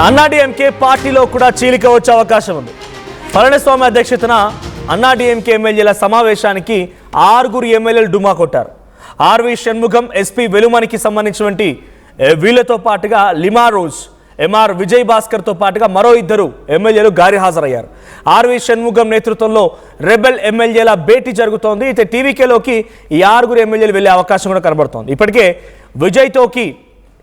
అన్నాడీఎంకే పార్టీలో కూడా చీలిక వచ్చే అవకాశం ఉంది. పళనిస్వామి అధ్యక్షతన అన్నాడీఎంకే ఎమ్మెల్యేల సమావేశానికి 6 ఎమ్మెల్యేలు డుమా కొట్టారు. ఆర్వి షణ్ముగం, ఎస్పీ వెలుమనికి సంబంధించినటువంటి వీళ్లతో పాటుగా లిమా రోజ్, ఎంఆర్ విజయ్ భాస్కర్తో పాటుగా మరో 2 ఎమ్మెల్యేలు గారి హాజరయ్యారు. ఆర్వి షణ్ముగం నేతృత్వంలో రెబెల్ ఎమ్మెల్యేల భేటీ జరుగుతోంది. అయితే టీవీకేలోకి ఈ 6 ఎమ్మెల్యేలు వెళ్లే అవకాశం కూడా కనబడుతోంది. ఇప్పటికే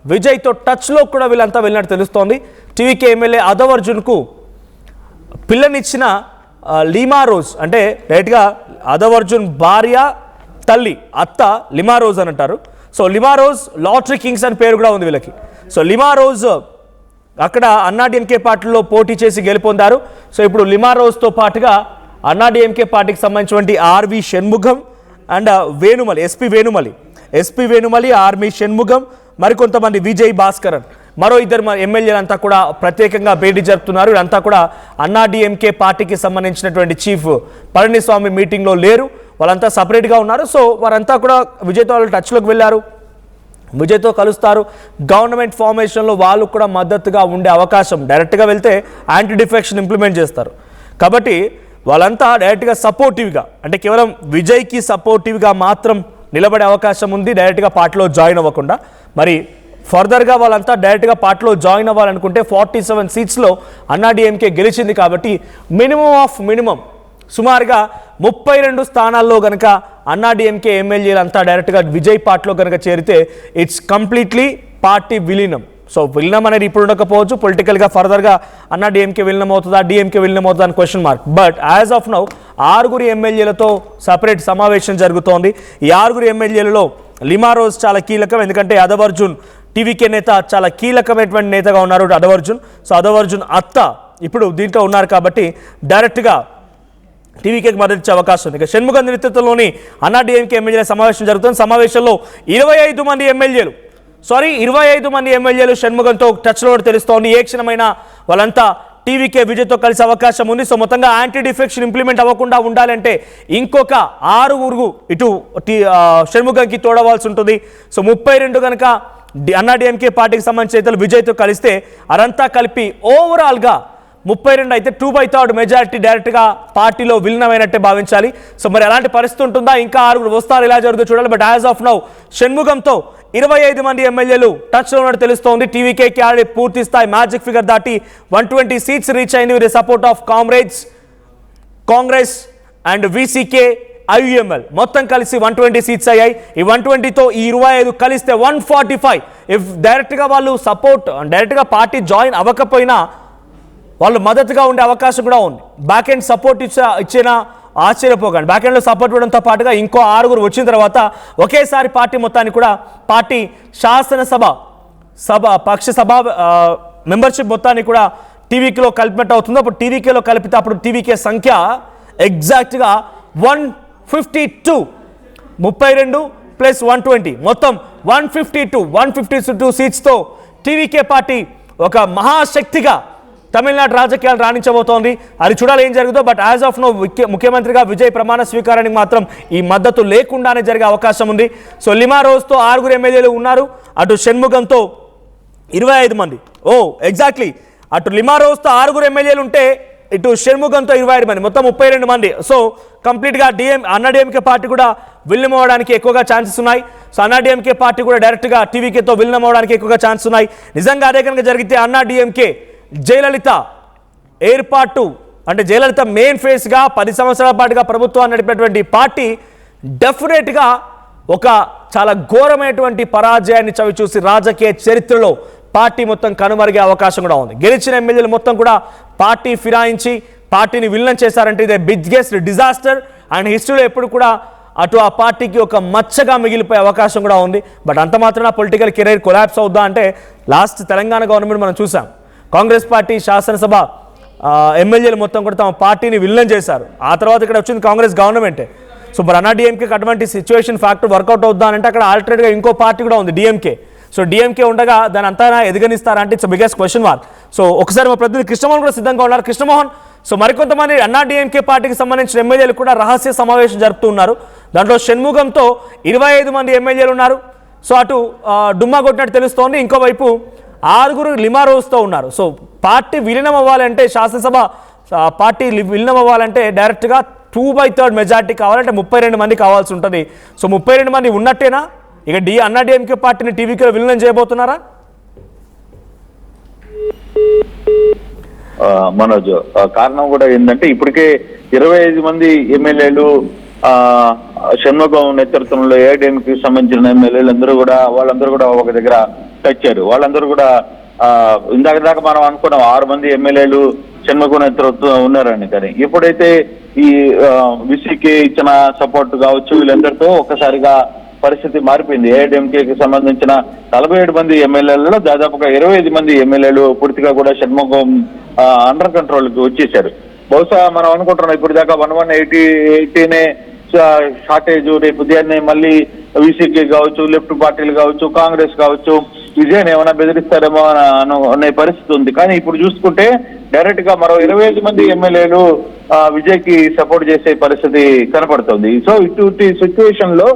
విజయ్తో టచ్లో కూడా వీళ్ళంతా వెళ్ళినట్టు తెలుస్తోంది. TVK MLA Adav అర్జున్కు పిల్లనిచ్చిన lima rose, అంటే డైరెక్ట్గా అదవ్ అర్జున్ భార్య తల్లి అత్త లిమా రోజ్ అని అంటారు. So lima rose lottery Kings అని పేరు కూడా ఉంది వీళ్ళకి. సో లిమా రోజ్ అక్కడ అన్నాడీఎంకే పార్టీలో పోటీ చేసి గెలుపొందారు. సో ఇప్పుడు లిమా రోజ్తో పాటుగా అన్నాడీఎంకే పార్టీకి సంబంధించినటువంటి ఆర్వి షణ్ముగం అండ్ వేణుమలి, ఎస్పీ వేణుమలి, ఆర్వి షణ్ముగం, మరికొంతమంది విజయ్ భాస్కర్, మరో 2 ఎమ్మెల్యేలంతా కూడా ప్రత్యేకంగా భేటీ జరుపుతున్నారు. వీళ్ళంతా కూడా అన్నాడీఎంకే పార్టీకి సంబంధించినటువంటి చీఫ్ పళనిస్వామి మీటింగ్లో లేరు, వాళ్ళంతా సపరేట్గా ఉన్నారు. సో వారంతా కూడా విజయ్తో వాళ్ళు టచ్లోకి వెళ్ళారు, విజయ్తో కలుస్తారు. గవర్నమెంట్ ఫార్మేషన్లో వాళ్ళు కూడా మద్దతుగా ఉండే అవకాశం, డైరెక్ట్గా వెళ్తే యాంటీ డిఫెక్షన్ ఇంప్లిమెంట్ చేస్తారు కాబట్టి వాళ్ళంతా డైరెక్ట్గా సపోర్టివ్గా, అంటే కేవలం విజయ్కి సపోర్టివ్గా మాత్రం నిలబడే అవకాశం ఉంది, డైరెక్ట్గా పార్టీలో జాయిన్ అవ్వకుండా. మరి ఫర్దర్గా వాళ్ళంతా డైరెక్ట్గా పార్టీలో జాయిన్ అవ్వాలనుకుంటే 47 సీట్స్లో అన్నాడీఎంకే గెలిచింది కాబట్టి మినిమం సుమారుగా 32 స్థానాల్లో కనుక అన్నాడీఎంకే ఎమ్మెల్యేలంతా డైరెక్ట్గా విజయ్ పార్టీలో కనుక చేరితే ఇట్స్ కంప్లీట్లీ పార్టీ విలీనం. సో విలీనం అనేది ఇప్పుడు ఉండకపోవచ్చు, పొలిటికల్గా ఫర్దర్గా అన్నాడీఎంకే విలీనం అవుతుందా, డిఎంకే విలీనం అవుతుందా అని question mark. But as of now 6 ఎమ్మెల్యేలతో సపరేట్ సమావేశం జరుగుతోంది. ఈ 6 ఎమ్మెల్యేలలో లిమా రోజ్ చాలా కీలకం, ఎందుకంటే అదవ్ అర్జున్ టీవీకే నేత, చాలా కీలకమైనటువంటి నేతగా ఉన్నారు అదవ్ అర్జున్. సో అదవ్ అర్జున్ అత్త ఇప్పుడు దీంట్లో ఉన్నారు కాబట్టి డైరెక్ట్గా టీవీకేకి మద్దతు ఇచ్చే అవకాశం ఉంది. ఇక షణ్ముగం నేతృత్వంలోని అన్నాడీఎంకే ఎమ్మెల్యేల సమావేశం జరుగుతుంది. సమావేశంలో 25 మంది ఎమ్మెల్యేలు షణ్ముగంతో టచ్లో తెలుస్తోంది. ఏ క్షణమైనా వాళ్ళంతా టీవీకే విజయ్తో కలిసే అవకాశం ఉంది. సో మొత్తంగా యాంటీ డిఫెక్షన్ ఇంప్లిమెంట్ అవ్వకుండా ఉండాలంటే ఇంకొక 6 ఇటు షణ్ముగంకి తోడవలసి ఉంటుంది. సో 32 కనుక అన్నాడీఎంకే పార్టీకి సంబంధించిన నేతలు విజయ్తో కలిస్తే అదంతా కలిపి ఓవరాల్గా 32 అయితే 2/3 మెజారిటీ డైరెక్ట్గా పార్టీలో విలీనమైనట్టే భావించాలి. సో మరి అలాంటి పరిస్థితి ఉంటుందా, ఇంకా 6 వస్తారు, ఇలా జరుగుతుందో చూడాలి. బట్ యాజ్ ఆఫ్ నౌ షణ్ముగంతో 25 మంది ఎమ్మెల్యేలు టచ్లో ఉన్నట్టు తెలుస్తోంది. టీవీకేకి ఆల్రెడీ పూర్తి స్థాయి మ్యాజిక్ ఫిగర్ దాటి 120 సీట్స్ రీచ్ అయింది with support of Congress and VCK, IUML మొత్తం కలిసి 120 సీట్స్ అయ్యాయి. ఈ 120తో ఈ 25 కలిస్తే 145. ఇఫ్ డైరెక్ట్గా వాళ్ళు డైరెక్ట్గా పార్టీ జాయిన్ అవ్వకపోయినా వాళ్ళు మద్దతుగా ఉండే అవకాశం కూడా ఉంది. బ్యాక్ ఎండ్ సపోర్ట్ ఇచ్చినా ఆశ్చర్యపోకండి. బ్యాక్ ఎండ్లో సపోర్ట్ ఇవ్వడంతో పాటుగా ఇంకో 6 వచ్చిన తర్వాత ఒకేసారి పార్టీ మొత్తాన్ని కూడా పార్టీ పక్ష సభ మెంబర్షిప్ మొత్తాన్ని కూడా టీవీకేలో కలిపినట్టు అవుతుంది. అప్పుడు టీవీకేలో కలిపితే అప్పుడు టీవీకే సంఖ్య ఎగ్జాక్ట్గా 152, 32 + 120 మొత్తం 152 సీట్స్తో టీవీకే పార్టీ ఒక మహాశక్తిగా తమిళనాడు రాజకీయాలు రాణించబోతోంది. అది చూడాలి ఏం జరుగుతుందో. బట్ యాజ్ ఆఫ్ నో ముఖ్యమంత్రిగా విజయ్ ప్రమాణ స్వీకారానికి మాత్రం ఈ మద్దతు లేకుండానే జరిగే అవకాశం ఉంది. సో లిమా రోజ్తో 6 ఎమ్మెల్యేలు ఉన్నారు, అటు షణ్ముగంతో 25 మంది. ఎగ్జాక్ట్లీ అటు లిమా రోజ్తో 6 ఎమ్మెల్యేలు ఉంటే ఇటు షణ్ముగంతో 25 మంది, మొత్తం 32 మంది. సో కంప్లీట్గా అన్నాడీఎంకే పార్టీ కూడా విలీనం అవ్వడానికి ఎక్కువగా ఛాన్సెస్ ఉన్నాయి. సో అన్నాడీఎంకే పార్టీ కూడా డైరెక్ట్గా టీవీకేతో విలీనం అవ్వడానికి ఎక్కువగా ఛాన్స్ ఉన్నాయి. నిజంగా అదే కనుక జరిగితే అన్నాడీఎంకే జయలలిత ఏర్పాటు, అంటే జయలలిత మెయిన్ ఫేస్గా 10 సంవత్సరాల పాటుగా ప్రభుత్వాన్ని నడిపినటువంటి పార్టీ డెఫినెట్గా ఒక చాలా ఘోరమైనటువంటి పరాజయాన్ని చవిచూసి రాజకీయ చరిత్రలో పార్టీ మొత్తం కనుమరిగే అవకాశం కూడా ఉంది. గెలిచిన ఎమ్మెల్యేలు మొత్తం కూడా పార్టీ ఫిరాయించి పార్టీని విలీనం చేశారంటే ఇదే బిగ్గెస్ట్ డిజాస్టర్ అండ్ హిస్టరీలో ఎప్పుడు కూడా అటు ఆ పార్టీకి ఒక మచ్చగా మిగిలిపోయే అవకాశం కూడా ఉంది. బట్ అంత మాత్రాన పొలిటికల్ కెరీర్ కొలాప్స్ అవుద్దా అంటే లాస్ట్ తెలంగాణ గవర్నమెంట్ మనం చూసాం. కాంగ్రెస్ పార్టీ శాసనసభ ఎమ్మెల్యేలు మొత్తం కూడా తమ పార్టీని విలీనం చేశారు. ఆ తర్వాత ఇక్కడ వచ్చింది కాంగ్రెస్ గవర్నమెంటే. సో మరి అన్నాడీఎంకేకి అటువంటి సిచ్యువేషన్ ఫ్యాక్టర్ వర్కౌట్ అవుద్దా అంటే అక్కడ ఆల్టర్నేట్గా ఇంకో పార్టీ కూడా ఉంది, డిఎంకే. సో డిఎంకే ఉండగా దాని అంతా ఎదిగనిస్తారా అంటే it's biggest question mark. So ఒకసారి మా ప్రతినిధి కృష్ణమోహన్ కూడా సిద్ధంగా ఉన్నారు. కృష్ణమోహన్, సో మరికొంతమంది అన్నాడీఎంకే పార్టీకి సంబంధించిన ఎమ్మెల్యేలు కూడా రహస్య సమావేశం జరుపుతూ ఉన్నారు. దాంట్లో షణ్ముగంతో 25 మంది ఎమ్మెల్యేలు ఉన్నారు. సో అటు డుమ్మా కొట్టినట్టు తెలుస్తోంది. ఇంకోవైపు 6 లిమా రోజ్తో ఉన్నారు. సో పార్టీ విలీనం అవ్వాలంటే, శాసనసభ పార్టీ విలీనం అవ్వాలంటే డైరెక్ట్గా 2/3 మెజార్టీ కావాలంటే 32 మంది కావాల్సి ఉంటుంది. సో 32 మంది ఉన్నట్టేనా? ఇక అన్నా డిఎంకే పార్టీని టీవీకేలో విలీనం చేయబోతున్నారా? మనోజ్, కారణం కూడా ఏంటంటే ఇప్పటికే 25 మంది ఎమ్మెల్యేలు షణ్ముఖం నేతృత్వంలో ఏఐడిఎంకి సంబంధించిన ఎమ్మెల్యేలు వాళ్ళందరూ కూడా ఒక దగ్గర వచ్చారు. వాళ్ళందరూ కూడా ఇందాక దాకా మనం అనుకున్నాం 6 మంది ఎమ్మెల్యేలు షణ్ముఖం నేతృత్వం ఉన్నారని. కానీ ఎప్పుడైతే ఈ విసికి ఇచ్చిన సపోర్ట్ కావచ్చు, వీళ్ళందరితో ఒక్కసారిగా పరిస్థితి మారిపోయింది. ఏఐడిఎంకేకి సంబంధించిన 47 మంది ఎమ్మెల్యేలలో దాదాపుగా 25 మంది ఎమ్మెల్యేలు పూర్తిగా కూడా షణ్ముఖం అండర్ కంట్రోల్కి వచ్చేసారు. బహుశా మనం అనుకుంటున్నాం ఇప్పుడు దాకా 1180 షార్టేజ్, రేపు ఉదయాన్నే మళ్ళీ విసికి కావచ్చు, లెఫ్ట్ పార్టీలు కావచ్చు, కాంగ్రెస్ కావచ్చు విజయ్ ఏమైనా బెదిరిస్తారేమో అనే పరిస్థితి ఉంది. కానీ ఇప్పుడు చూసుకుంటే డైరెక్ట్ గా మరో 25 మంది ఎమ్మెల్యేలు విజయ్ కి సపోర్ట్ చేసే పరిస్థితి కనపడుతుంది. సో ఇటువంటి సిచ్యువేషన్ లో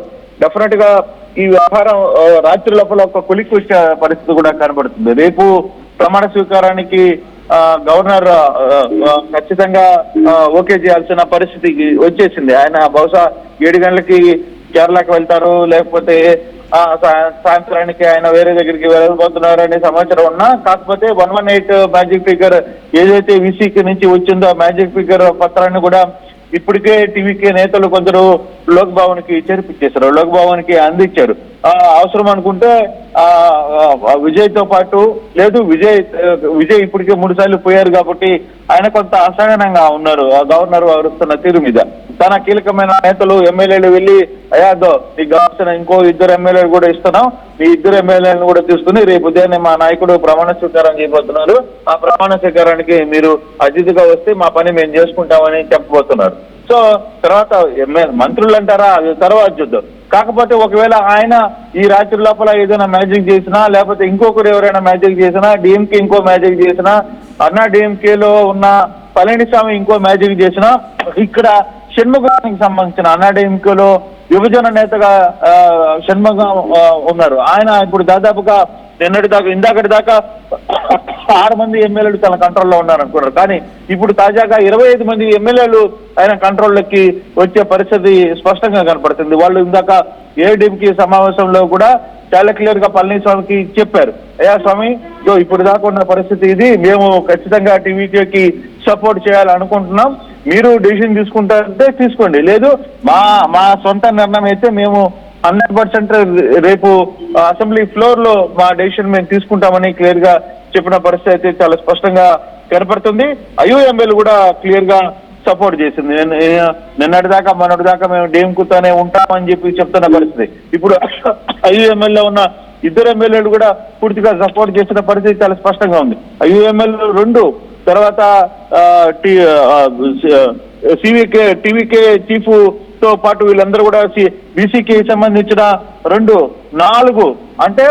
డెఫినెట్ గా ఈ వ్యవహారం రాత్రి లోపల ఒక కొలిక్కి వచ్చే పరిస్థితి కూడా కనబడుతుంది. రేపు ప్రమాణ స్వీకారానికి గవర్నర్ ఖచ్చితంగా ఓకే చేయాల్సిన పరిస్థితి వచ్చేసింది. ఆయన బహుశా 7 గంటలకి కేరళకి వెళ్తారు, లేకపోతే సాయంత్రానికి ఆయన వేరే దగ్గరికి వెళ్ళబోతున్నారు అనే సమాచారం ఉన్నా, కాకపోతే 118 మ్యాజిక్ ఫిగర్ ఏదైతే విసికి నుంచి వచ్చిందో ఆ మ్యాజిక్ ఫిగర్ పత్రాన్ని కూడా ఇప్పటికే టీవీకే నేతలు కొందరు లోక్ భవన్ కి చేర్పించేశారు, లోక్ భవన్ కి అందించారు. అవసరం అనుకుంటే విజయ్ తో పాటు లేదు, విజయ్ ఇప్పటికే 3 సార్లు పోయారు కాబట్టి ఆయన కొంత అసహనంగా ఉన్నారు గవర్నర్ వరుస్తున్న తీరు మీద. తన కీలకమైన నేతలు ఎమ్మెల్యేలు వెళ్ళి అయ్యాదో నీకు కావాల్సిన ఇంకో 2 ఎమ్మెల్యేలు కూడా ఇస్తున్నాం, మీ 2 ఎమ్మెల్యేలను కూడా తీసుకుని రేపు ఉదయాన్నే మా నాయకుడు ప్రమాణ స్వీకారం చేయబోతున్నారు, ఆ ప్రమాణ స్వీకారానికి మీరు అతిథిగా వస్తే మా పని మేము చేసుకుంటామని చెప్పబోతున్నారు. సో తర్వాత మంత్రులు అంటారా, అది తర్వాత చూద్దాం. కాకపోతే ఒకవేళ ఆయన ఈ రాత్రి లోపల ఏదైనా మ్యాజిక్ చేసినా, లేకపోతే ఇంకొకరు ఎవరైనా మ్యాజిక్ చేసినా, డిఎంకే ఇంకో మ్యాజిక్ చేసినా, అన్నా డిఎంకేలో ఉన్న పళనిస్వామి ఇంకో మ్యాజిక్ చేసినా, ఇక్కడ షణ్ముఖానికి సంబంధించిన అన్నా డిఎంకేలో విభజన నేతగా షణ్ముఖం ఉన్నారు. ఆయన ఇప్పుడు దాదాపుగా ఇందాకటి దాకా 6 మంది ఎమ్మెల్యేలు తన కంట్రోల్లో ఉన్నారు అనుకున్నారు. కానీ ఇప్పుడు తాజాగా 25 మంది ఎమ్మెల్యేలు ఆయన కంట్రోల్లోకి వచ్చే పరిస్థితి స్పష్టంగా కనపడుతుంది. వాళ్ళు ఇందాక ఏఐడిఎంకే సమావేశంలో కూడా చాలా క్లియర్ గా పళనిస్వామికి చెప్పారు, అయ్యా స్వామి ఇప్పుడు దాకా ఉన్న పరిస్థితి ఇది, మేము ఖచ్చితంగా టీవీకేకి సపోర్ట్ చేయాలనుకుంటున్నాం, మీరు డెసిషన్ తీసుకుంటారంటే తీసుకోండి, లేదు మా సొంత నిర్ణయం అయితే మేము 100% రేపు అసెంబ్లీ ఫ్లోర్ లో మా డెసిషన్ మేము తీసుకుంటామని క్లియర్ గా చెప్పిన పరిస్థితి అయితే చాలా స్పష్టంగా కనపడుతుంది. ఐయుఎంఎల్ కూడా క్లియర్ గా సపోర్ట్ చేసింది. నిన్నటి దాకా మొన్నటి దాకా మేము డేమ్కుతోనే ఉంటామని చెప్పి చెప్తున్న పరిస్థితి ఇప్పుడు ఐయుఎంఎల్ లో ఉన్న 2 ఎమ్మెల్యేలు కూడా పూర్తిగా సపోర్ట్ చేసిన పరిస్థితి చాలా స్పష్టంగా ఉంది. ఐయుఎంఎల్ 2 తర్వాత టీవీకే చీఫ్ తో పాటు వీళ్ళందరూ కూడా బీసీకి సంబంధించిన 2, 4 అంటే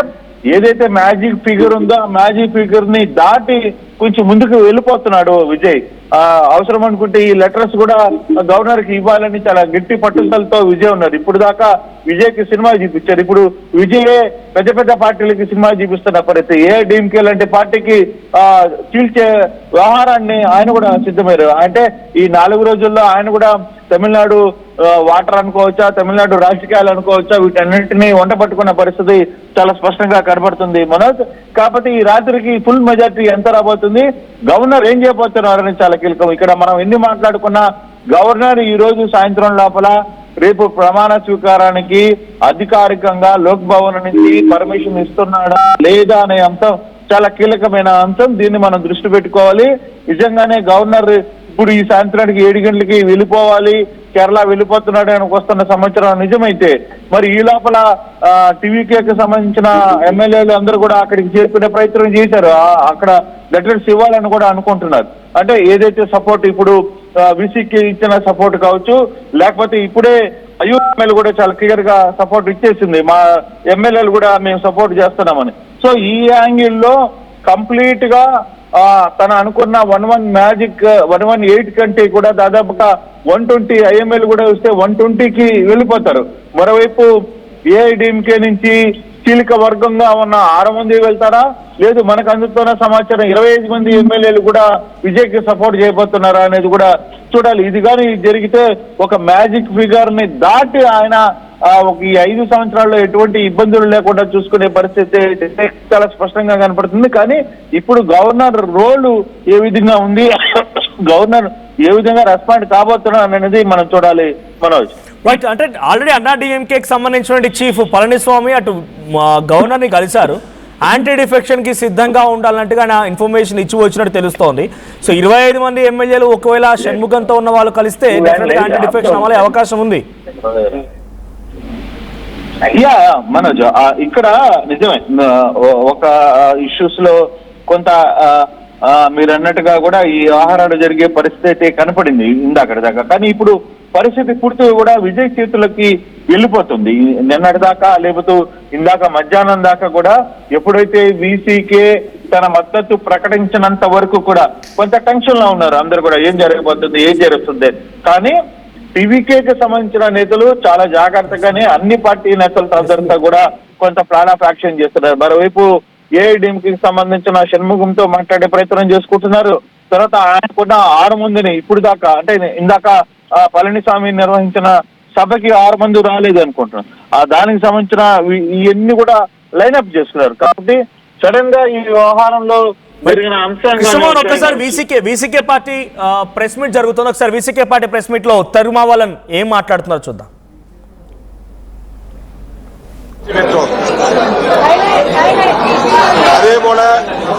ఏదైతే మ్యాజిక్ ఫిగర్ ఉందో ఆ మ్యాజిక్ ఫిగర్ ని దాటి కొంచెం ముందుకు వెళ్ళిపోతున్నాడు విజయ్. అవసరం అనుకుంటే ఈ లెటర్స్ కూడా గవర్నర్ కి ఇవ్వాలని చాలా గట్టి పట్టుదలతో విజయ్ ఉన్నారు. ఇప్పుడు దాకా విజయ్ కి సినిమా చూపించారు, ఇప్పుడు విజయే పెద్ద పార్టీలకి సినిమా చూపిస్తున్న పరిస్థితి. ఏఐడిఎంకే లాంటి పార్టీకి చీల్చే వ్యవహారాన్ని ఆయన కూడా సిద్ధమయ్యారు. అంటే ఈ 4 రోజుల్లో ఆయన కూడా తమిళనాడు వాటర్ అనుకోవచ్చా, తమిళనాడు రాజకీయాలు అనుకోవచ్చా, వీటన్నింటినీ వంట పట్టుకున్న పరిస్థితి చాలా స్పష్టంగా కనబడుతుంది మనోజ్. కాకపోతే ఈ రాత్రికి ఫుల్ మెజార్టీ ఎంత రాబోతుంది, గవర్నర్ ఏం చేయబోతున్నారని చాలా కీలకం. ఇక్కడ మనం ఎన్ని మాట్లాడుకున్నా గవర్నర్ ఈ రోజు సాయంత్రం లోపల రేపు ప్రమాణ స్వీకారానికి అధికారికంగా లోక్ భవన్ నుంచి పర్మిషన్ ఇస్తున్నాడా లేదా అనే అంశం చాలా కీలకమైన అంశం. దీన్ని మనం దృష్టి పెట్టుకోవాలి. నిజంగానే గవర్నర్ ఇప్పుడు ఈ సాయంత్రానికి 7 గంటలకి వెళ్ళిపోవాలి, కేరళ వెళ్ళిపోతున్నాడు అని వస్తున్న సమాచారం నిజమైతే మరి ఈ లోపల టీవీకేకి సంబంధించిన ఎమ్మెల్యేలు అందరూ కూడా అక్కడికి చేరుకునే ప్రయత్నం చేశారు, అక్కడ లెటర్స్ ఇవ్వాలని కూడా అనుకుంటున్నారు. అంటే ఏదైతే సపోర్ట్ ఇప్పుడు విసికి ఇచ్చిన సపోర్ట్ కావచ్చు, లేకపోతే ఇప్పుడే ఐయుఎంఎల్ కూడా చాలా క్లియర్ గా సపోర్ట్ ఇచ్చేసింది, మా ఎమ్మెల్యేలు కూడా మేము సపోర్ట్ చేస్తున్నామని. సో ఈ యాంగిల్లో కంప్లీట్ గా తను అనుకున్న 118 కంటే కూడా దాదాపుగా 120 ఐఎంఎల్ కూడా వస్తే 120కి వెళ్ళిపోతారు. మరోవైపు ఏఐడిఎంకే నుంచి కీలక వర్గంగా ఉన్న 6 మంది వెళ్తారా, లేదు మనకు అందుతున్న సమాచారం 25 మంది ఎమ్మెల్యేలు కూడా విజయ్కి సపోర్ట్ చేయబోతున్నారా అనేది కూడా చూడాలి. ఇది కానీ జరిగితే ఒక మ్యాజిక్ ఫిగర్ ని దాటి ఆయన ఒక ఈ 5 సంవత్సరాల్లో ఎటువంటి ఇబ్బందులు లేకుండా చూసుకునే పరిస్థితి చాలా స్పష్టంగా కనపడుతుంది. కానీ ఇప్పుడు గవర్నర్ రోల్ ఏ విధంగా ఉంది, గవర్నర్ ఏ విధంగా రెస్పాండ్ కాబోతున్నారు అనేది మనం చూడాలి మనోజ్. రైట్, అంటే ఆల్రెడీ అన్నా డిఎంకేకి సంబంధించిన చీఫ్ పళనిస్వామి అటు గవర్నర్ని కలిశారు, యాంటీ డిఫెక్షన్ కి సిద్ధంగా ఉండాలన్నట్టుగా నా ఇన్ఫర్మేషన్ ఇచ్చి వచ్చినట్టు తెలుస్తోంది. సో 25 మంది ఎమ్మెల్యేలు ఒకవేళ షణ్ముఖంతో ఉన్న వాళ్ళు కలిస్తే డెఫినెట్గా యాంటీ డిఫెక్షన్ అవ్వే అవకాశం ఉంది. అయ్యా మనోజ్, ఇక్కడ నిజమే ఒక ఇష్యూస్ లో కొంత మీరు అన్నట్టుగా కూడా ఈ వ్యవహారాలు జరిగే పరిస్థితి కనపడింది ఇందాక దాకా. కానీ ఇప్పుడు పరిస్థితి పూర్తిగా కూడా విజయ్ చేతులకి వెళ్ళిపోతుంది. నిన్నటి దాకా లేకపోతే ఇందాక మధ్యాహ్నం దాకా కూడా ఎప్పుడైతే వీసీకే తన మద్దతు ప్రకటించినంత వరకు కూడా కొంత టెన్షన్ లో ఉన్నారు అందరు కూడా, ఏం జరగబోతుంది ఏం జరుగుతుంది. కానీ టీవీకేకి సంబంధించిన నేతలు చాలా జాగ్రత్తగానే అన్ని పార్టీ నేతలతో అందరితో కూడా కొంత ప్లాన్ ఆఫ్ యాక్షన్ చేస్తున్నారు. మరోవైపు ఏఐడిఎంకి సంబంధించిన షణ్ముఖంతో మాట్లాడే ప్రయత్నం చేసుకుంటున్నారు. తర్వాత ఆయన కూడా 6 మందిని ఇప్పుడు దాకా అంటే ఇందాక పళనిస్వామి నిర్వహించిన సభకి 6 మంది రాలేదు అనుకుంటున్నాను. దానికి సంబంధించిన ఇవన్నీ కూడా లైన్అప్ చేసుకున్నారు. కాబట్టి సడన్ గా ఈ వ్యవహారంలో జరిగిన అంశాలు ఒకసారి వీసీకే పార్టీ ప్రెస్ మీట్ జరుగుతుంది. ఒకసారి వీసీకే పార్టీ ప్రెస్ మీట్ లో తరుమావలన్ ఏం మాట్లాడుతున్నారు చూద్దాం. அதேபோல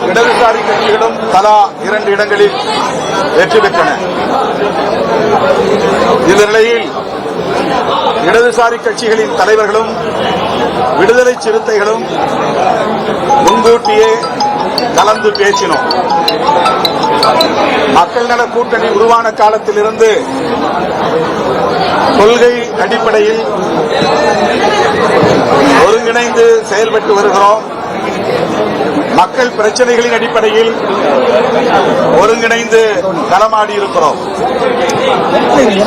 இடதுசாரி கட்சிகளும் தலா 2 இடங்களில் வெற்றி பெற்றன. இந்த நிலையில் இடதுசாரி கட்சிகளின் தலைவர்களும் விடுதலை சிறுத்தைகளும் முன்கூட்டியே கலந்து பேசினோம். மக்கள் நல கூட்டணி உருவான காலத்திலிருந்து கொள்கை அடிப்படையில் ஒருங்கிணைந்து செயல்பட்டு வருகிறோம். மக்கள் பிரச்சனைகளின் அடிப்படையில் ஒருங்கிணைந்து களமாடி இருக்கிறோம்.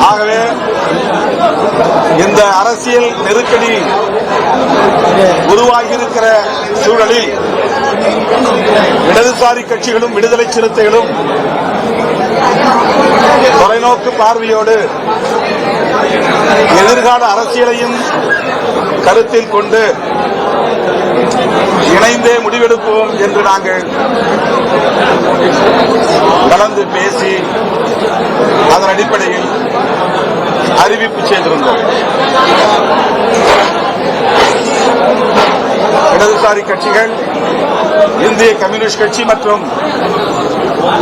ஆகவே இந்த அரசியல் நெருக்கடி உருவாகியிருக்கிற சூழலில் இடதுசாரி கட்சிகளும் விடுதலை சிறுத்தைகளும் தொலைநோக்கு பார்வையோடு எதிர்கால அரசியலையும் கருத்தில் கொண்டு இணைந்தே முடிவெடுப்போம் என்று நாங்கள் கலந்து பேசி அதன் அடிப்படையில் அறிவிப்பு செய்திருந்தோம். இடதுசாரி கட்சிகள் இந்திய கம்யூனிஸ்ட் கட்சி மற்றும்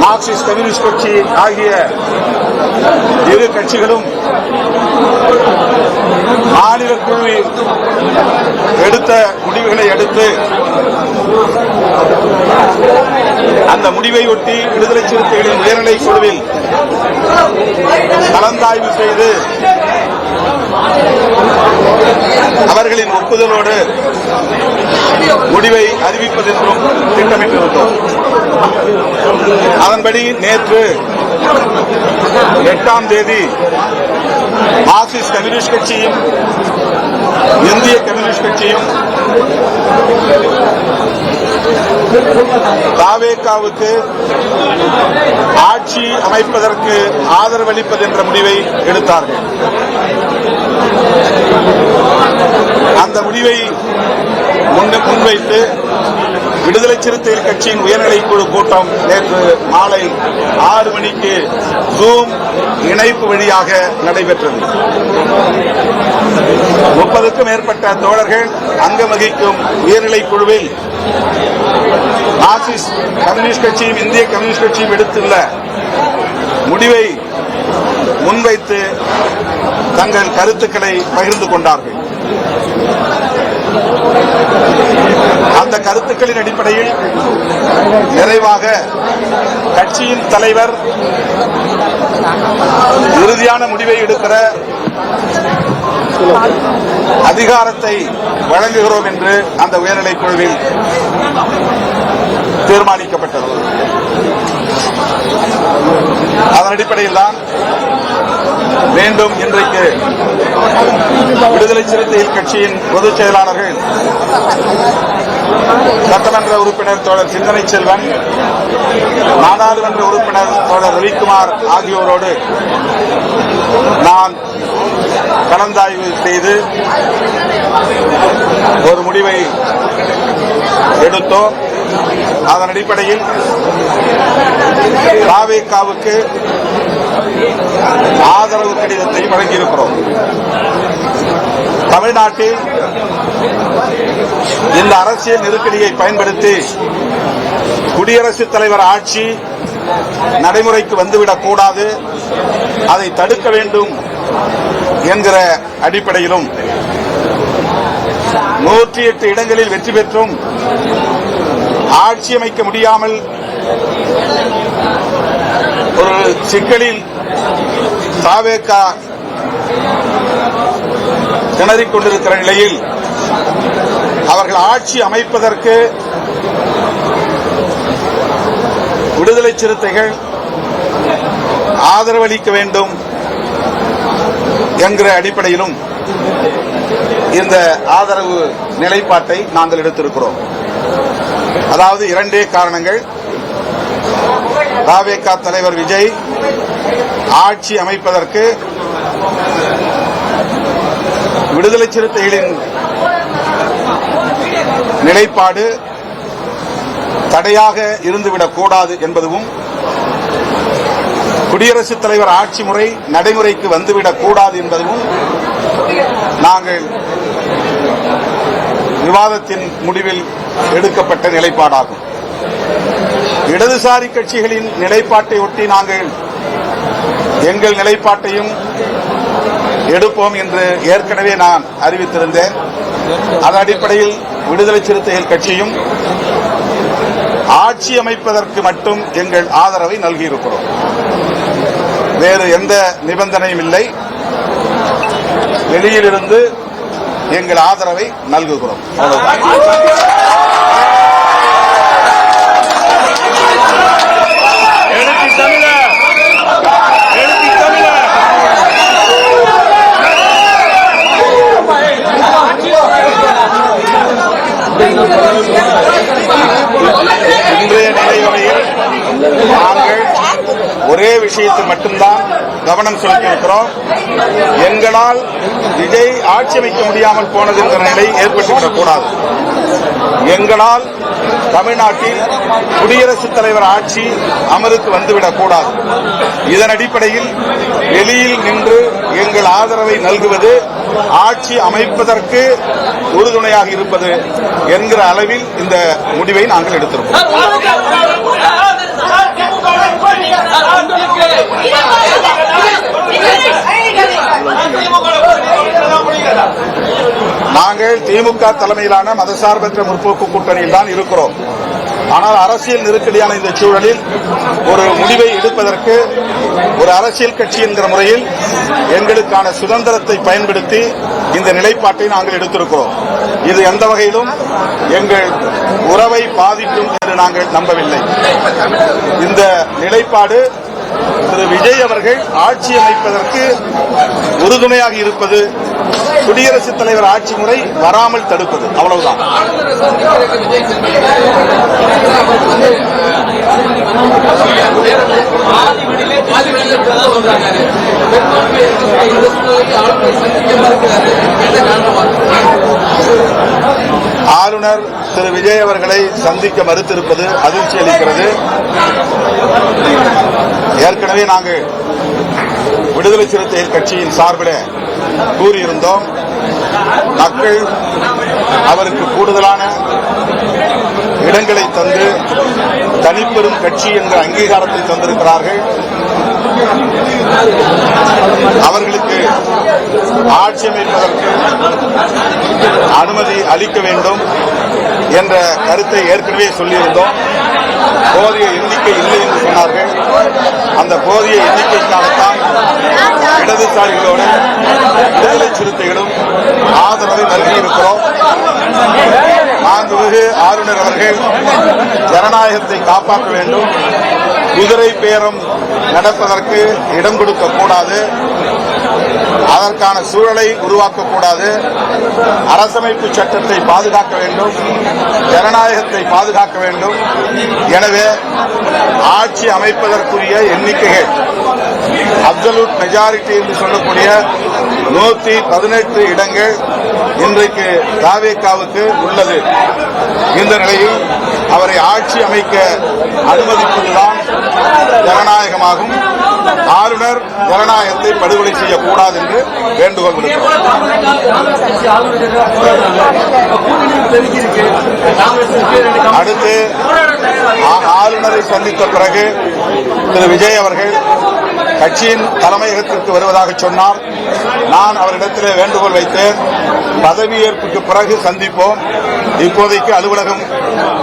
மார்க்சிஸ்ட் கம்யூனிஸ்ட் கட்சி ஆகிய இரு கட்சிகளும் மாநில குழு எடுத்த முடிவுகளை அடுத்து அந்த முடிவை ஒட்டி விடுதலை சிறுத்தைகளின் உயர்நிலை குழுவில் கலந்தாய்வு செய்து அவர்களின் ஒப்புதலோடு முடிவை அறிவிப்பதென்றும் திட்டமிட்டிருந்தோம். அதன்படி நேற்று 8ஆம் தேதி மார்க்சிஸ்ட் கம்யூனிஸ்ட் கட்சியும் இந்திய கம்யூனிஸ்ட் கட்சியும் தாவேகாவுக்கு ஆட்சி அமைப்பதற்கு ஆதரவளிப்பது என்ற முடிவை எடுத்தார்கள். அந்த முடிவை முன்வைத்து விடுதலை சிறுத்தைகள் கட்சியின் உயர்நிலை குழு கூட்டம் நேற்று மாலை 6 மணிக்கு ஜூம் இணைப்பு வழியாக நடைபெற்றது. 30க்கும் மேற்பட்ட தோழர்கள் அங்கம் வகிக்கும் உயர்நிலை குழுவில் மார்க்சிஸ்ட் கம்யூனிஸ்ட் கட்சியும் இந்திய கம்யூனிஸ்ட் கட்சியும் எடுத்துள்ள முடிவை முன்வைத்து தங்கள் கருத்துக்களை பகிர்ந்து கொண்டார்கள். அந்த கருத்துக்களின் அடிப்படையில் நிறைவாக கட்சியின் தலைவர் இறுதியான முடிவை எடுக்கிற அதிகாரத்தை வழங்குகிறோம் என்று அந்த உயர்நிலை குழுவில் தீர்மானிக்கப்பட்டது. அதன் அடிப்படையில் தான் மீண்டும் இன்றைக்கு விடுதலை சிறுத்தைகள் கட்சியின் பொதுச் செயலாளர்கள் சட்டமன்ற உறுப்பினர் தோழர் சிந்தனை செல்வன், நாடாளுமன்ற உறுப்பினர் தோழர் ரவிக்குமார் ஆகியோரோடு நான் கலந்தாய்வு செய்து ஒரு முடிவை எடுத்தோம். அதன் அடிப்படையில் தாவேகாவுக்கு ஆதரவு கடிதத்தை வழங்கியிருக்கிறோம். தமிழ்நாட்டில் இந்த அரசியல் நெருக்கடியை பயன்படுத்தி குடியரசுத் தலைவர் ஆட்சி நடைமுறைக்கு வந்துவிடக் கூடாது, அதை தடுக்க வேண்டும் என்கிற அடிப்படையிலும் 108 இடங்களில் வெற்றி பெற்றும் ஆட்சி அமைக்க முடியாமல் ஒரு சிக்கலில் தாவேகா திணறிக் கொண்டிருக்கிற நிலையில் அவர்கள் ஆட்சி அமைப்பதற்கு விடுதலை சிறுத்தைகள் ஆதரவளிக்க வேண்டும் என்கிற அடிப்படையிலும் இந்த ஆதரவு நிலைப்பாட்டை நாங்கள் எடுத்திருக்கிறோம். அதாவது இரண்டே காரணங்கள். தாவேகா தலைவர் விஜய் ஆட்சி அமைப்பதற்கு விடுதலை சிறுத்தைகளின் நிலைப்பாடு தடையாக இருந்துவிடக் கூடாது என்பதும், குடியரசுத் தலைவர் ஆட்சி முறை நடைமுறைக்கு வந்துவிடக் கூடாது என்பதும் நாங்கள் விவாதத்தின் முடிவில் எடுக்கப்பட்ட நிலைப்பாடாகும். இடதுசாரி கட்சிகளின் நிலைப்பாட்டை ஒட்டி நாங்கள் எங்கள் நிலைப்பாட்டையும் எடுப்போம் என்று ஏற்கனவே நான் அறிவித்திருந்தேன். அதன் அடிப்படையில் விடுதலை சிறுத்தைகள் கட்சியும் ஆட்சி அமைப்பதற்கு மட்டும் எங்கள் ஆதரவை நல்கியிருக்கிறோம். வேறு எந்த நிபந்தனையும் இல்லை. வெளியிலிருந்து எங்கள் ஆதரவை நல்குகிறோம். இன்றைய நிலைவரையில் நாங்கள் ஒரே விஷயத்தில் மட்டும்தான் கவனம் செலுத்தியிருக்கிறோம். எங்களால் விஜய் ஆட்சி அமைக்க முடியாமல் போனது என்ற நிலை ஏற்பட்டுவிடக் கூடாது. எங்களால் தமிழ்நாட்டில் குடியரசுத் தலைவர் ஆட்சி அமலுக்கு வந்துவிடக் கூடாது. இதன் அடிப்படையில் வெளியில் நின்று எங்கள் ஆதரவை நல்குவது ஆட்சி அமைப்பதற்கு உறுதுணையாக இருப்பது என்கிற அளவில் இந்த முடிவை நாங்கள் எடுத்திருக்கிறோம். நாங்கள் திமுக தலைமையிலான மதசார்பற்ற முற்போக்கு கூட்டணியில் தான் இருக்கிறோம். ஆனால் அரசியல் நெருக்கடியான இந்த சூழலில் ஒரு முடிவை எடுப்பதற்கு ஒரு அரசியல் கட்சி என்கிற முறையில் எங்களுக்கான சுதந்திரத்தை பயன்படுத்தி இந்த நிலைப்பாட்டை நாங்கள் எடுத்திருக்கிறோம். இது எந்த வகையிலும் எங்கள் உறவை பாதிக்கும் என்று நாங்கள் நம்பவில்லை. இந்த நிலைப்பாடு திரு விஜய் அவர்கள் ஆட்சி அமைப்பதற்கு உறுதுணையாக இருப்பது, குடியரசுத் தலைவர் ஆட்சி முறை வராமல் தடுப்பது, அவ்வளவுதான். ஆளுநர் திரு விஜய் அவர்களை சந்திக்க மறுத்திருப்பது அதிர்ச்சி அளிக்கிறது. ஏற்கனவே நாங்கள் விடுதலை சிறுத்தைகள் கட்சியின் சார்பில் கூறியிருந்தோம். மக்கள் அவருக்கு கூடுதலான இடங்களை தந்து தனிப்பெரும் கட்சி என்ற அங்கீகாரத்தை தந்திருக்கிறார்கள். அவர்களுக்கு ஆட்சி அமைப்பதற்கு அனுமதி அளிக்க வேண்டும் என்ற கருத்தை ஏற்கனவே சொல்லியிருந்தோம். போதிய எண்ணிக்கை இல்லை என்று சொன்னார்கள். அந்த போதிய எண்ணிக்கைக்காகத்தான் இடதுசாரிகளோடு விடுதலை சிறுத்தைகளும் ஆதரவை நல்கியிருக்கிறோம். மாண்புமிகு ஆளுநர் அவர்கள் ஜனநாயகத்தை காப்பாற்ற வேண்டும், குதிரை பேரம் நடப்பதற்கு இடம் கொடுக்க கூடாது, அதற்கான சூழலை உருவாக்கக்கூடாது, அரசமைப்பு சட்டத்தை பாதுகாக்க வேண்டும், ஜனநாயகத்தை பாதுகாக்க வேண்டும். எனவே ஆட்சி அமைப்பதற்குரிய எண்ணிக்கைகள் அப்சல்யூட் மெஜாரிட்டி என்று சொல்லக்கூடிய 118 இடங்கள் இன்றைக்கு தாவேகாவுக்கு உள்ளது. இந்த நிலையில் அவரை ஆட்சி அமைக்க அனுமதிப்பதுதான் ஜனநாயகமாகும். ஆளுநர் ஜனநாயகத்தை படுகொலை செய்யக்கூடாது என்று வேண்டுகோள் விடுக்கிறோம். அடுத்து ஆளுநரை சந்தித்த பிறகு திரு விஜய் அவர்கள் கட்சியின் தலைமையகத்திற்கு வருவதாக சொன்னார். நான் அவரிடத்திலே வேண்டுகோள் வைத்தேன், பதவியேற்புக்கு பிறகு சந்திப்போம், இப்போதைக்கு அலுவலகம்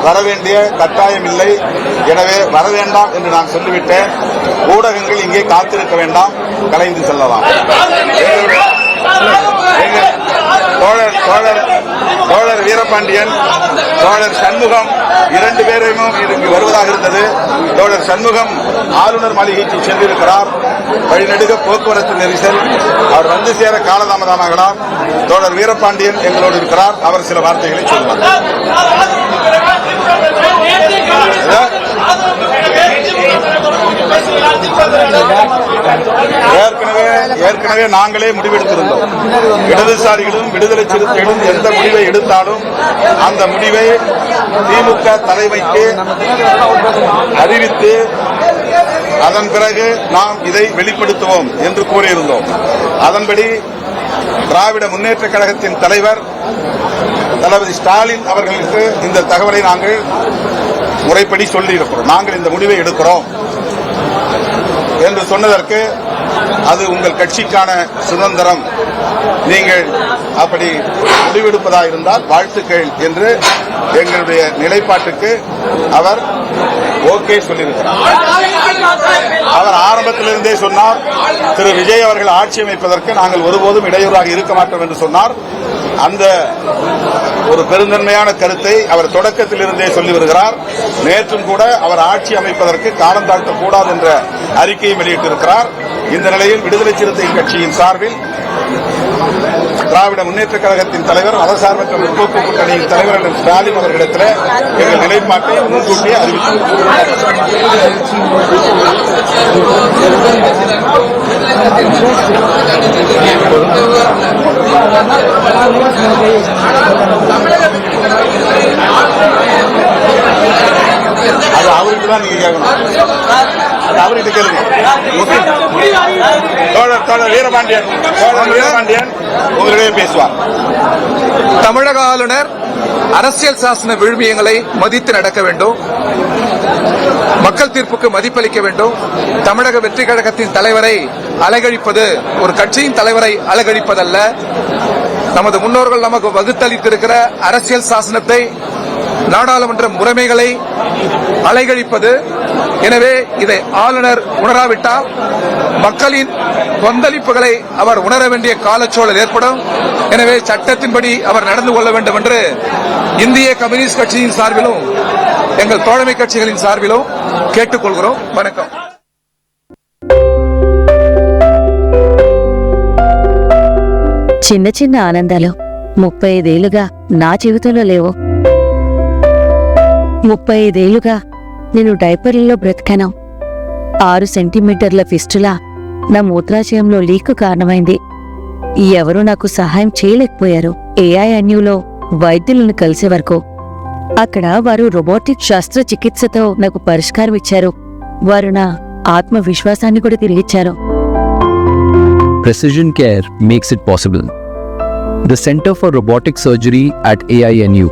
வர வேண்டிய கட்டாயம் இல்லை, எனவே வர வேண்டாம் என்று நான் சொல்லிவிட்டேன். ஊடகங்கள் இங்கே காத்திருக்க வேண்டாம், கலைந்து செல்லலாம். தோழர் வீரபாண்டியன், தோழர் சண்முகம் 2 பேரும் இங்கு வருவதாக இருந்தது. தோழர் சண்முகம் ஆளுநர் மாளிகைக்கு சென்றிருக்கிறார். வழிநெடுக போக்குவரத்து நெரிசல், அவர் வந்து சேர காலதாமதமாகலாம். தோழர் வீரபாண்டியன் எங்களோடு இருக்கிறார், அவர் சில வார்த்தைகளை சொல்வார். ஏற்கனவே நாங்களே முடிவெடுத்திருந்தோம். இடதுசாரிகளும் விடுதலை சிறுத்தைகளும் எந்த முடிவை எடுத்தாலும் அந்த முடிவை திமுக தலைமைக்கு அறிவித்து அதன் பிறகு நாம் இதை வெளிப்படுத்துவோம் என்று கூறியிருந்தோம். அதன்படி திராவிட முன்னேற்ற கழகத்தின் தலைவர் தளபதி ஸ்டாலின் அவர்களுக்கு இந்த தகவலை நாங்கள் முறைப்படி சொல்லியிருக்கிறோம். நாங்கள் இந்த முடிவை எடுக்கிறோம் என்று சொன்னதற்கு அது உங்கள் கட்சிக்கான சுதந்திரம், நீங்கள் அப்படி முடிவெடுப்பதாக இருந்தால் வாழ்த்துக்கள் என்று எங்களுடைய நிலைப்பாட்டுக்கு அவர் ஓகே சொல்லியிருக்கிறார். அவர் ஆரம்பத்திலிருந்தே சொன்னார், திரு விஜய் அவர்கள் ஆட்சி அமைப்பதற்கு நாங்கள் ஒருபோதும் இடையூறாக இருக்க மாட்டோம் என்று சொன்னார். அந்த ஒரு பெருந்தன்மையான கருத்தை அவர் தொடக்கத்தில் இருந்தே சொல்லி வருகிறார். நேற்றும் கூட அவர் ஆட்சி அமைப்பதற்கு காலம் தாழ்த்தக்கூடாது என்ற அறிக்கையை வெளியிட்டிருக்கிறார். இந்த நிலையில் விடுதலை சிறுத்தை கட்சியின் சார்பில் திராவிட முன்னேற்ற கழகத்தின் தலைவர், மதசார்பற்ற முற்போக்கு கூட்டணியின் தலைவர் ஸ்டாலின் அவர்களிடத்தில் எங்கள் நிலைப்பாட்டை முன்கூட்டியே அது அவருக்கு தான் நீங்க கேட்கணும். அது அவர்கிட்ட கேளுங்க. தோழர் வீரபாண்டியன் உங்களிடையே பேசுவார். தமிழக ஆளுநர் அரசியல் சாசன விழுமியங்களை மதித்து நடக்க வேண்டும், மக்கள் தீர்ப்புக்கு மதிப்பளிக்க வேண்டும். தமிழக வெற்றி கழகத்தின் தலைவரை அலங்கழிப்பது ஒரு கட்சியின் தலைவரை அலங்கழிப்பதல்ல. நமது முன்னோர்கள் நமக்கு வகுத்தளித்திருக்கிற அரசியல் சாசனத்தை, நாடாளுமன்ற முறைமைகளை அலைகழிப்பது. எனவே இதை ஆளுநர் உணராவிட்டால் மக்களின் கொந்தளிப்புகளை அவர் உணர வேண்டிய காலச்சூழல் ஏற்படும். எனவே சட்டத்தின்படி அவர் நடந்து கொள்ள வேண்டும் என்று இந்திய கம்யூனிஸ்ட் கட்சியின் சார்பிலும் எங்கள் தோழமை கட்சிகளின் சார்பிலும் கேட்டுக்கொள்கிறோம். வணக்கம். చిన్న చిన్న ఆనందాలు 35 ఏళ్లుగా నా జీవితంలో లేవు. 35 ఏళ్లుగా నేను డైపర్లలో బ్రతికాను. 6 సెంటీమీటర్ల ఫిస్టులా నా మూత్రాశయంలో లీక్ కారణమైంది. ఎవరూ నాకు సహాయం చేయలేకపోయారు. ఏఐఎన్యూలో వైద్యులను కలిసే వరకు అక్కడ వారు రోబోటిక్ శస్త్రచికిత్సతో నాకు పరిష్కారం ఇచ్చారు. వారు నా ఆత్మవిశ్వాసాన్ని కూడా తిరిగిచ్చారు. Precision care makes it possible. The Center for Robotic Surgery at AINU